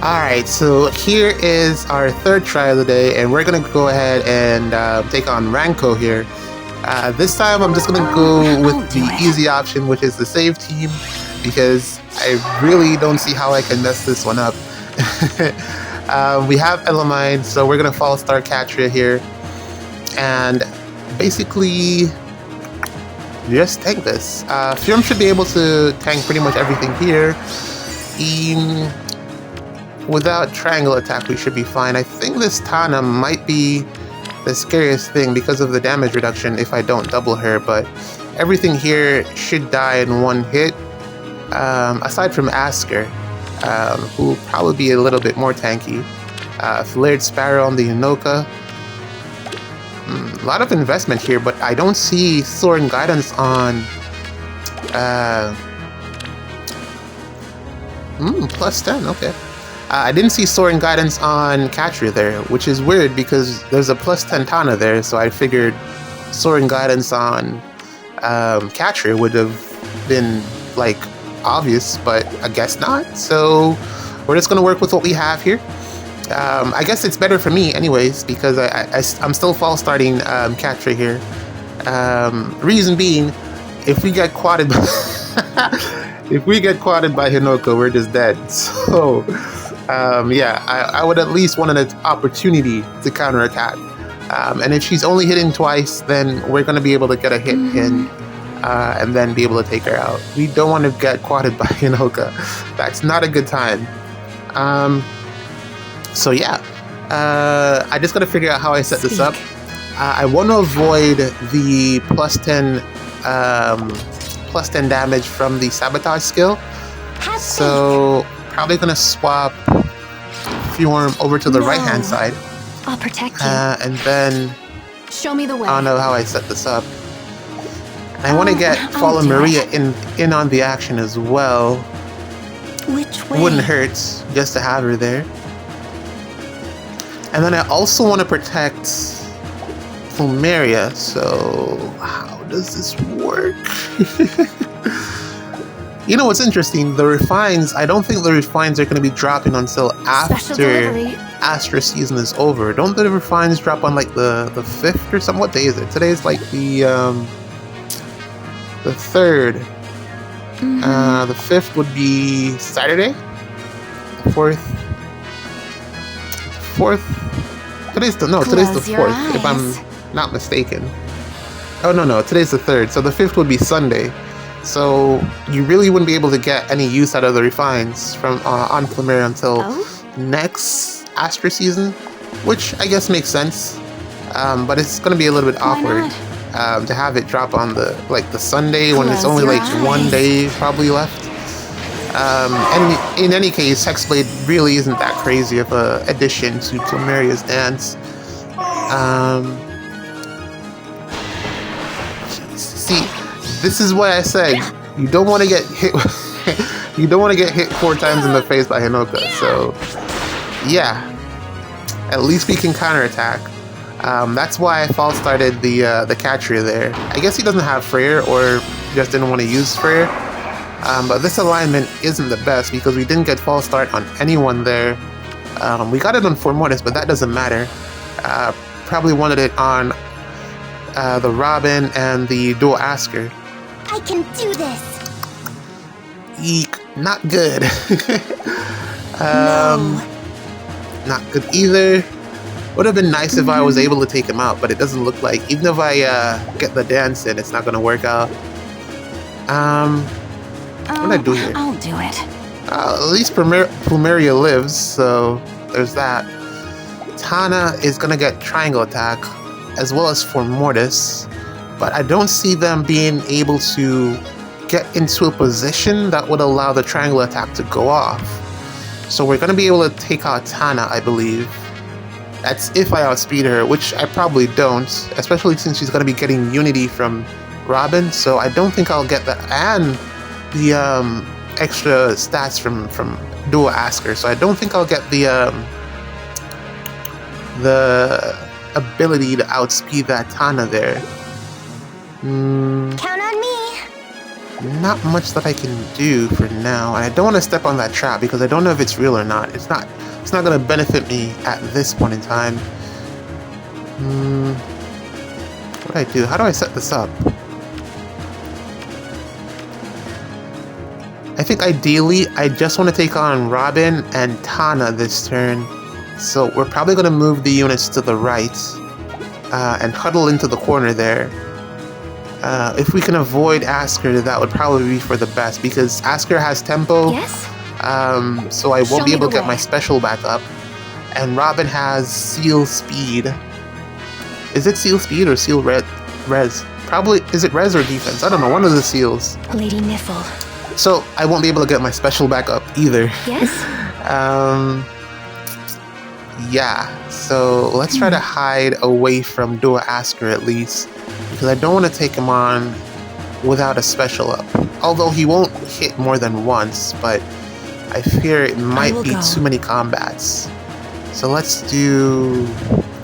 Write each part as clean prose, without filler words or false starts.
Alright, so here is our third try of the day, and we're gonna go ahead and take on Ranko here. This time I'm just gonna go with the easy option, which is the save team, because I really don't see how I can mess this one up. We have Elamine, so we're gonna false start Katria here, and basically just tank this. Fjorm should be able to tank pretty much everything here. Without triangle attack, we should be fine. I think this Tana might be the scariest thing because of the damage reduction if I don't double her, but everything here should die in one hit, aside from Astra, who will probably be a little bit more tanky. Flared Sparrow on the Hinoka. A lot of investment here, but I don't see Soaring Guidance on plus 10, okay. I didn't see Soaring Guidance on Katria there, which is weird because there's a plus 10 Tana there, so I figured Soaring Guidance on Katria would have been, like, obvious, but I guess not. So we're just going to work with what we have here. I guess it's better for me anyways, because I'm still false starting Katria here. Reason being, if we get quadded by Hinoka, we're just dead. So yeah, I would at least want an opportunity to counterattack. And if she's only hitting twice, then we're going to be able to get a hit in and then be able to take her out. We don't want to get quadded by Hinoka. That's not a good time. So yeah, I just got to figure out how I set this up. I want to avoid the plus 10 damage from the sabotage skill. So probably gonna swap Fjorm over to the right hand side. I'll protect you. And then show me the way. I don't know how I set this up. I want to get Fallen Maria in on the action as well. Which way? Wouldn't hurt just to have her there. And then I also want to protect Plumeria. So how does this work? You know what's interesting? The refines, I don't think the refines are going to be dropping until after Astra season is over. Don't the refines drop on like the 5th or something? What day is it? Today's like the 3rd. The 5th would be Saturday? 4th? Today's the 4th, if I'm not mistaken. Oh, no, today's the 3rd, so the 5th would be Sunday. So you really wouldn't be able to get any use out of the refines from on Plumeria until next Astra season, which I guess makes sense. But it's going to be a little bit awkward to have it drop on the Sunday when it's only like 1 day probably left. And in any case, Hexblade really isn't that crazy of a addition to Plumeria's dance. See, this is why I said you don't want to get hit. You don't want to get hit 4 times in the face by Hinoka. So, yeah, at least we can counterattack. That's why I false started the Katria there. I guess he doesn't have Freyr, or just didn't want to use Freyr. But this alignment isn't the best because we didn't get false start on anyone there. We got it on Formortis, but that doesn't matter. Probably wanted it on the Robin and the Dual Asker. I can do this. Eek, not good. No. Not good either. Would have been nice if I was able to take him out, but it doesn't look like. Even if I get the dance in, it's not going to work out. What did I do here? I'll do it. At least Plumeria lives, so there's that. Tana is going to get triangle attack, as well as Formortis, but I don't see them being able to get into a position that would allow the triangle attack to go off. So we're going to be able to take out Tana, I believe. That's if I outspeed her, which I probably don't, especially since she's going to be getting Unity from Robin, so I don't think I'll get that, and the extra stats from Dual Asker, so I don't think I'll get the ability to outspeed that Tana there. Count on me. not much that I can do for now. And I don't want to step on that trap because I don't know if it's real or not. It's not going to benefit me at this point in time. What do I do? How do I set this up? I think ideally I just want to take on Robin and Tana this turn. So we're probably going to move the units to the right and huddle into the corner there. If we can avoid Asker, that would probably be for the best because Asker has tempo. Yes? So I won't be able to get my special back up. And Robin has seal speed. Is it seal speed or seal res? Probably, is it res or defense? I don't know, one of the seals. Lady Niffle. So I won't be able to get my special back up either. Yes? Yeah, so let's try to hide away from Dua Asker at least. Because I don't want to take him on without a special up. Although he won't hit more than once, but I fear it might be too many combats. So let's do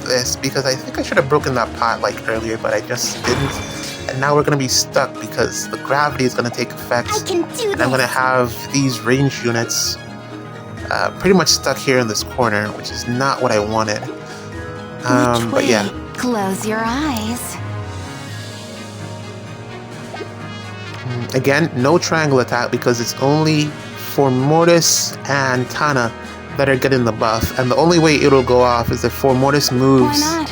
this, because I think I should have broken that pot like earlier, but I just didn't. And now we're going to be stuck because the gravity is going to take effect. I can do and I'm going to have these range units pretty much stuck here in this corner, which is not what I wanted. But yeah. Close your eyes. Again, no triangle attack because it's only for Mortis and Tana that are getting the buff, and the only way it'll go off is if Mortis moves. Why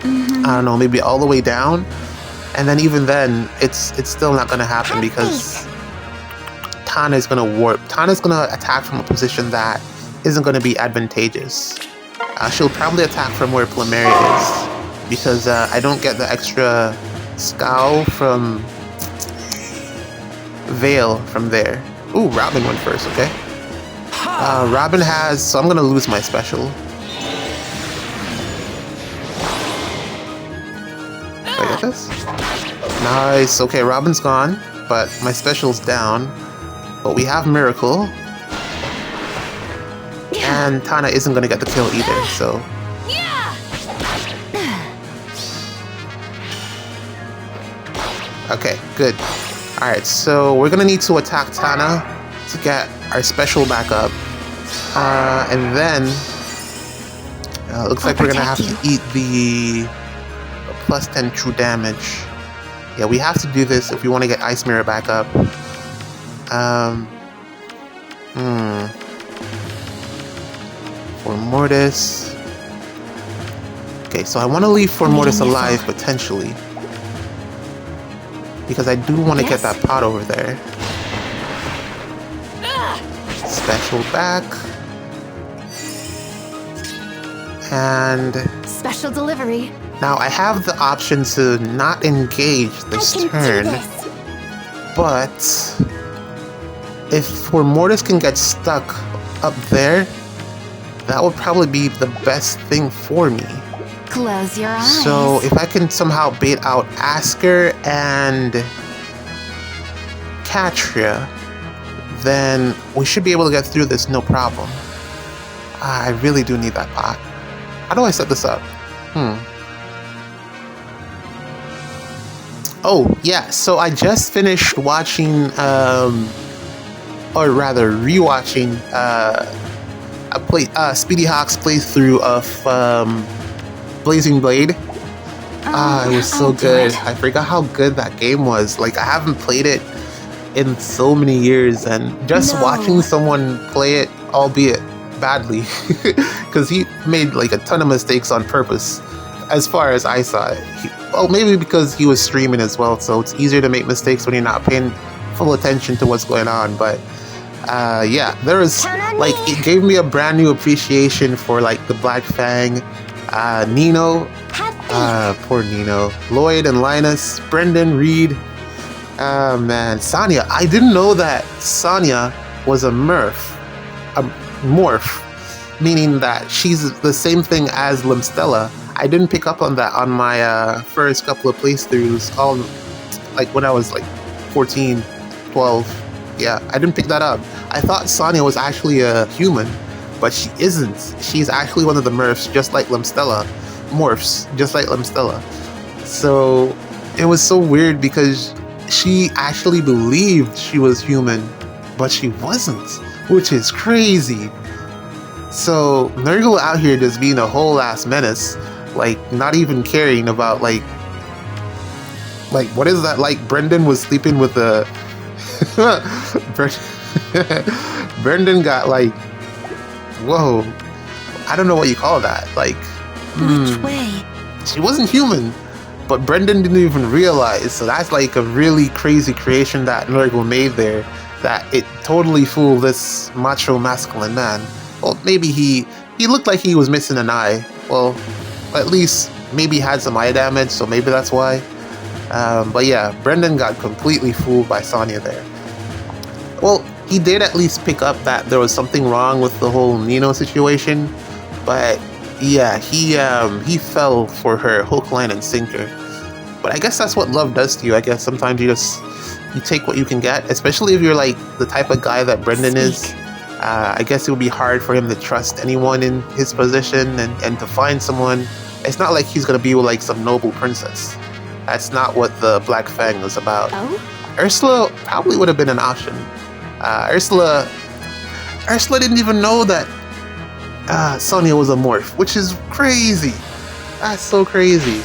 not? I don't know, maybe all the way down, and then even then, it's still not gonna happen because Tana is gonna warp. Tana's gonna attack from a position that isn't gonna be advantageous. She'll probably attack from where Plumeria is because I don't get the extra scowl from Veil from there. Ooh, Robin went first, okay. Robin has, so I'm gonna lose my special. Did I get this? Nice, okay, Robin's gone, but my special's down. But we have Miracle. And Tana isn't gonna get the kill either, so. Okay, good. Alright, so we're gonna need to attack Tana to get our special back up. And then looks like we're gonna have to eat the plus 10 true damage. Yeah, we have to do this if we want to get Ice Mirror back up. For Mortis. Okay, so I want to leave for Mortis alive potentially. Because I do want to get that pot over there. Special back. And special delivery. Now I have the option to not engage this turn. But if Mortis can get stuck up there, that would probably be the best thing for me. Close your eyes. So if I can somehow bait out Asker and Katria, then we should be able to get through this no problem. I really do need that pot. How do I set this up? Oh, yeah, so I just finished watching, or rather rewatching, Speedy Hawk's playthrough of Blazing Blade. It was so good. I forgot how good that game was. Like, I haven't played it in so many years, and just watching someone play it, albeit badly, because he made like a ton of mistakes on purpose, as far as I saw it. Maybe because he was streaming as well, so it's easier to make mistakes when you're not paying full attention to what's going on. But yeah, there was like, it gave me a brand new appreciation for like the Black Fang, Nino, poor Nino, Lloyd and Linus, Brendan, Reed. Man, Sonya. I didn't know that Sonya was a morph, meaning that she's the same thing as Limstella. I didn't pick up on that on my first couple of playthroughs, all like when I was like 14, 12. Yeah, I didn't pick that up. I thought Sonya was actually a human, but she isn't. She's actually one of the morphs, just like Limstella. Morphs, just like Limstella. So it was so weird because she actually believed she was human, but she wasn't, which is crazy. So Nurgle out here just being a whole ass menace, like not even caring about like what is that? Like Brendan was sleeping with the Brendan got like, whoa, I don't know what you call that. Like, Which way? she wasn't human, but Brendan didn't even realize. So that's like a really crazy creation that Nurgle made there, that it totally fooled this macho masculine man. Well, maybe he looked like he was missing an eye. Well, at least maybe he had some eye damage, so maybe that's why. But yeah, Brendan got completely fooled by Sonya there. Well, he did at least pick up that there was something wrong with the whole Nino situation, but yeah, he fell for her hook, line, and sinker. But I guess that's what love does to you. I guess sometimes you take what you can get, especially if you're like the type of guy that Brendan is. I guess it would be hard for him to trust anyone in his position and to find someone. It's not like he's gonna be with like some noble princess. That's not what the Black Fang was about. Oh? Ursula probably would have been an option. Ursula didn't even know that Sonya was a morph, which is crazy. That's so crazy.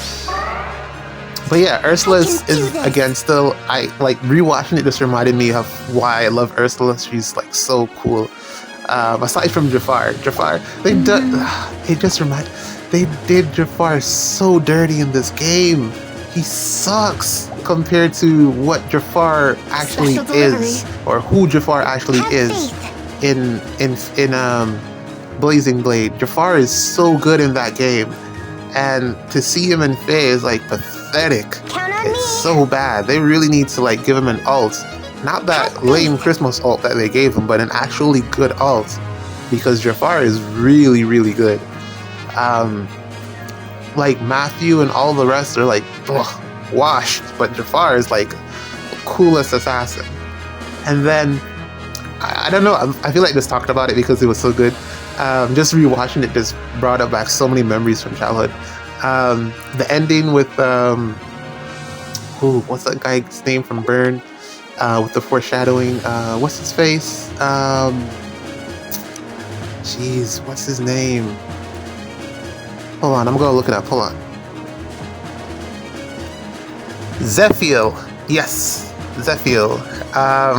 But yeah, Ursula is again still, I like rewatching it just reminded me of why I love Ursula. She's like so cool. Aside from Jafar, they did Jafar so dirty in this game. He sucks compared to what Jafar actually is, or who Jafar actually is in Blazing Blade. Jafar is so good in that game, and to see him in Faye is like pathetic. It's so bad. They really need to like give him an alt, not that lame Christmas alt that they gave him, but an actually good alt, because Jafar is really, really good. Like Matthew and all the rest are like washed, but Jafar is like the coolest assassin. And then I don't know, I feel like just talking about it because it was so good. Just rewatching it just brought up back so many memories from childhood. The ending with what's that guy's name from Burn? With the foreshadowing. What's his face? Jeez, what's his name? Hold on, I'm gonna look it up. Hold on. Zephiel. Yes, Zephiel.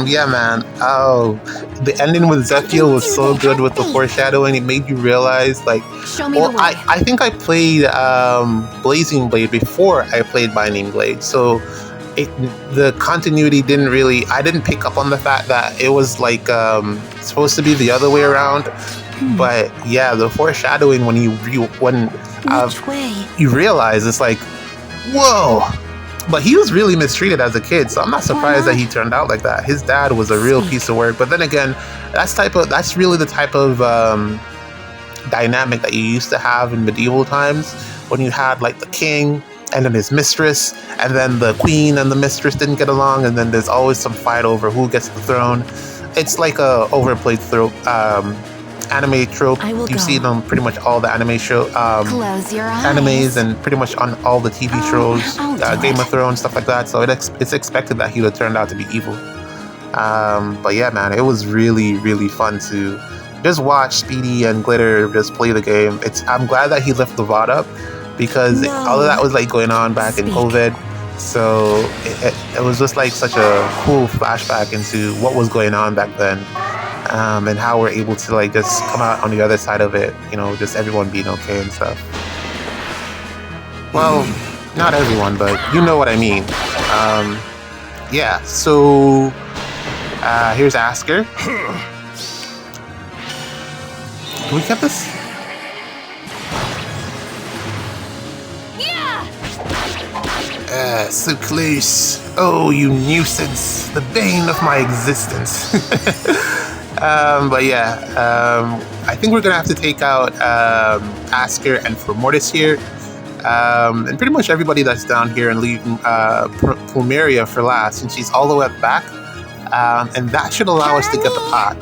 Yeah, man. Oh, the ending with Zephiel was so good with the foreshadowing. It made you realize, like, well, I think I played Blazing Blade before I played Binding Blade, so the continuity didn't really. I didn't pick up on the fact that it was like supposed to be the other way around. But yeah, the foreshadowing when you realize, it's like, whoa. But he was really mistreated as a kid, so I'm not surprised that he turned out like that. His dad was a real piece of work. But then again, that's really the type of dynamic that you used to have in medieval times, when you had like the king and then his mistress, and then the queen and the mistress didn't get along, and then there's always some fight over who gets the throne. It's like a overplayed anime trope. You see them pretty much all the anime show animes, and pretty much on all the TV shows, Game of Thrones, stuff like that. So it's expected that he would turn out to be evil. But yeah, man, it was really, really fun to just watch Speedy and Glitter just play the game. I'm glad that he left the VOD up, because all of that was like going on back in COVID. So it was just like such a cool flashback into what was going on back then. And how we're able to like just come out on the other side of it, you know, just everyone being okay and stuff. Well, not everyone, but you know what I mean. Yeah, so here's Asker. Can we get this? So close. Oh, you nuisance. The bane of my existence. But yeah, I think we're gonna have to take out Asker and Formortis here, and pretty much everybody that's down here, and leave Plumeria for last, since she's all the way at the back, and that should allow us to get the pot,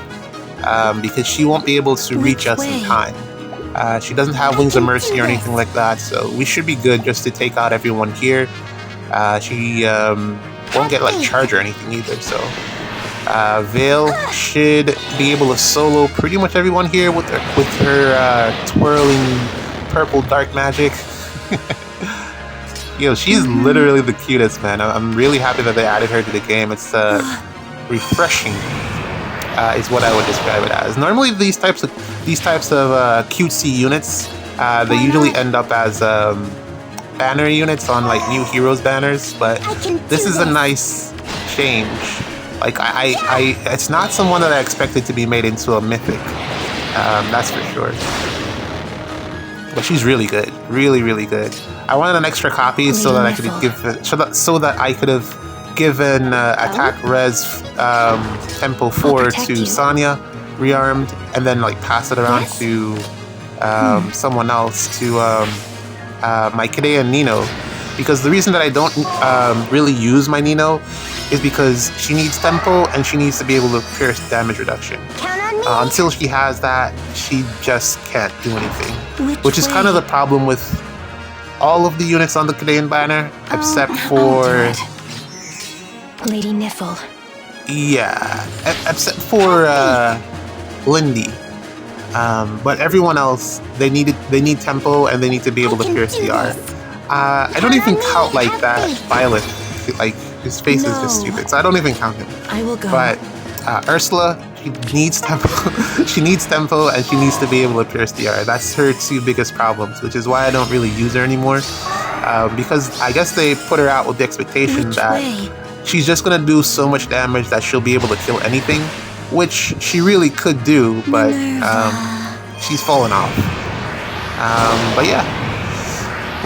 because she won't be able to reach us in time. She doesn't have Wings of Mercy or anything like that, so we should be good just to take out everyone here. She won't get like charge or anything either. So Veil should be able to solo pretty much everyone here with her twirling purple dark magic. Yo, she's literally the cutest, man. I'm really happy that they added her to the game. It's refreshing, is what I would describe it as. Normally, these types of cutesy units, they usually end up as banner units on like new heroes banners. But this is a nice change. Like it's not someone that I expected to be made into a mythic. That's for sure. But she's really good, really good. I wanted an extra copy so that I could so that I could have given attack res tempo 4 to Sonya, rearmed, and then like pass it around to someone else, to my Kidea and Nino. Because the reason that I don't really use my Nino is because she needs tempo and she needs to be able to pierce damage reduction. Until she has that, she just can't do anything. Which is kind of the problem with all of the units on the Kidean banner, except for Lady Niffle. Yeah, except for Lindy. But everyone else, they need tempo and they need to be able to pierce DR. I don't even count like that Violet. Like his face is just stupid, so I don't even count him. I will go. But Ursula, she needs tempo. She needs tempo, and she needs to be able to pierce DR. That's her two biggest problems, which is why I don't really use her anymore. Because I guess they put her out with the expectation that she's just gonna do so much damage that she'll be able to kill anything, which she really could do, but she's fallen off. But yeah,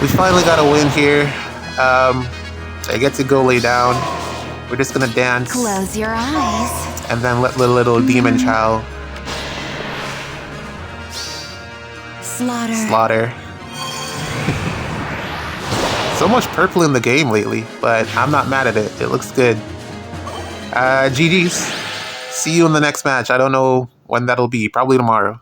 we finally got a win here. I get to go lay down. We're just gonna dance. Close your eyes. And then let the little demon child slaughter. So much purple in the game lately, but I'm not mad at it. It looks good. GG's. See you in the next match. I don't know when that'll be. Probably tomorrow.